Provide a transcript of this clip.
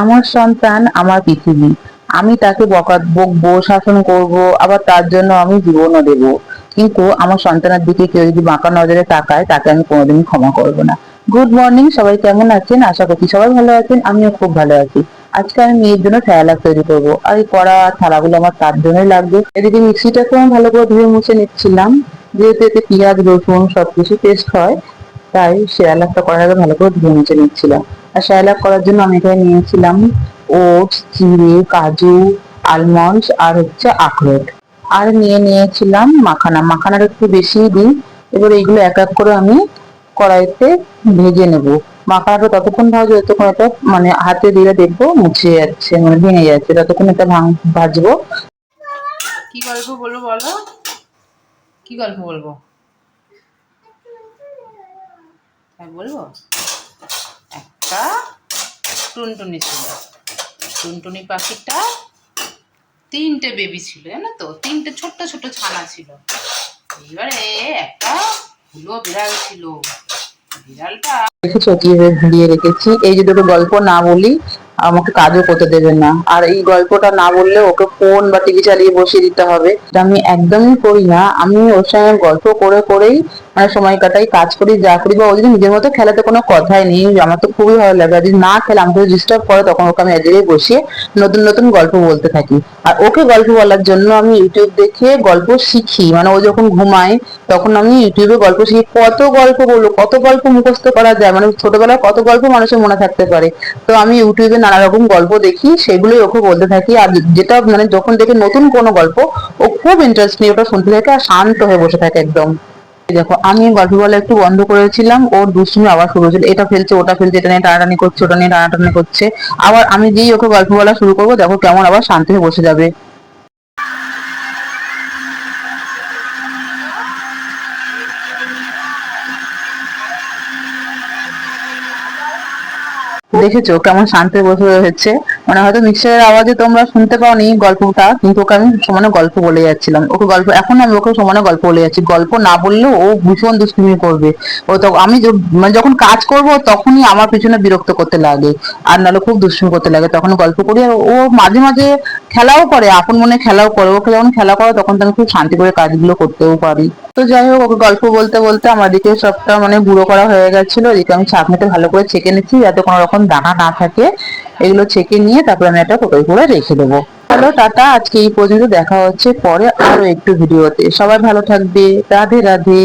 আমার সন্তান আমার পৃথিবী। আমি তাকে বকবো, শাসন করব, আবার তার জন্য আমি জীবনও দেব। কিন্তু আমার সন্তানের দিকে কেউ যদি বাঁকা নজরে তাকায়, তাকে আমি কোনোদিনই ক্ষমা করব না। গুড মর্নিং, সবাই কেমন আছেন? আশা করছি সবাই ভালো আছেন, আমিও খুব ভালো আছি। আজকে আমি মেয়ের জন্য স্যালাড তৈরি করব, আর এই কড়া থালাগুলো আমার তার জন্যই লাগবে। এদিকে মিক্সিটাকে আমি ভালো করে ধুয়ে মুছে নিচ্ছিলাম, যেহেতু এতে পেঁয়াজ রসুন সবকিছু পেস্ট হয়, তাই সেরেলাকটা করার আগে ভালো করে ধুয়ে মুছে নিচ্ছিলাম। আর সেরেলাক করার জন্য আমি এখানে নিয়েছিলাম ওটস, চিড়ে, কাজু, আলমন্ডস আর হচ্ছে আখরোট। আর নিয়েছিলাম মাখানা। মাখানাটা একটু বেশিই দিই। এবার এইগুলো এক এক করে আমি কড়াইতে ভেজে নেব। মাখানাটা ততক্ষণ ভাজবো যতক্ষণ এটা মানে হাতে দিলে দেখবো মুছে যাচ্ছে, মানে ভেঙে যাচ্ছে, ততক্ষণ এটা ভাজবো। কি গল্প বলবো বলো? কি গল্প বলবো? বলবো, একটা টুনটুনি ছিল। টুনটুনি পাখিটা তিনটে বেবি ছিল, জানো তো, তিনটে ছোট্ট ছোট্ট ছানা ছিল। এবারে একটা হুলো বিড়াল ছিল। বিড়ালটা দেখেছো কিভাবে ভিড়িয়ে রেখেছি। এই যে দুটো গল্প না বলি আমাকে কাজও করতে দেবে না, আর এই গল্পটা না বললে ওকে ফোন বা টিভি চালিয়ে বসিয়ে দিতে হবে। এটা আমি একদমই করি না। আমি ওর সঙ্গে গল্প করে করেই মানে সময় কাটাই, কাজ করি, যা করি। বা ও যদি নিজের মতো খেলাতে কোনো কথাই নেই, আমার তো খুবই ভালো লাগে। আর যদি না খেলে আমাকে ডিস্টার্ব করে, তখন ওকে আমি এক জায়গায় বসিয়ে নতুন নতুন গল্প বলতে থাকি। আর ওকে গল্প বলার জন্য আমি ইউটিউব দেখে গল্প শিখি। মানে ও যখন ঘুমায় তখন আমি ইউটিউবে গল্প শিখি। কত গল্প বলবো, কত গল্প মুখস্থ করা যায়, মানে ছোটবেলায় কত গল্প মানুষের মনে থাকতে পারে। তো আমি ইউটিউবে নানা রকম গল্প দেখি, সেগুলোই ওকে বলতে থাকি। আর যেটা মানে যখন দেখে নতুন কোনো গল্প, ও খুব ইন্টারেস্ট নিয়ে ওটা শুনতে থাকে আর শান্ত হয়ে বসে থাকে একদম। দেখো, আমি গল্প বলা একটু বন্ধ করেছিলাম, ওর দুষ্টুমি আবার শুরু হয়েছিল। এটা ফেলছে, ওটা ফেলছে, এটা নিয়ে টানাটানি করছে, ওটা নিয়ে টানাটানি করছে। আবার আমি যেই ওকে গল্প বলা শুরু করবো, দেখো কেমন আবার শান্ত হয়ে বসে যাবে। দেখেছো কেমন শান্তি বসে রয়েছে। মানে হয়তো মিক্সারের আওয়াজে তোমরা শুনতে পাওনি গল্পটা, কিন্তু ওকে আমি সমানে গল্প বলে যাচ্ছিলাম। ওকে গল্প, এখন আমি ওকে সমানে গল্প বলে যাচ্ছি। গল্প না বললেও ও ভীষণ দুষ্টুমি করবে। ও তো আমি মানে যখন কাজ করব তখনই আমার পিছনে বিরক্ত করতে লাগে, আর নাহলে খুব দুষ্টুমি করতে লাগে। তখন গল্প করি। আর ও মাঝে মাঝে খেলাও করে, আপন মনে খেলাও করে। ওকে যখন খেলা করে তখন তো আমি খুব শান্তি করে কাজগুলো করতেও পারি। তো যাই হোক, ওকে গল্প বলতে বলতে আমার দিকে সবটা মানে গুঁড়ো করা হয়ে গেছিল। এদিকে আমি ছাঁকনিতে ভালো করে ছেঁকে নিচ্ছি, যাতে কোনো রকম দানা না থাকে। এগুলো ছেঁকে নিয়ে তারপরে আমি একটা কোটোয় করে রেখে দেবো। হ্যালো, টাটা, আজকে এই পর্যন্ত। দেখা হচ্ছে পরে আরো একটু ভিডিওতে। সবাই ভালো থাকবে। রাধে রাধে।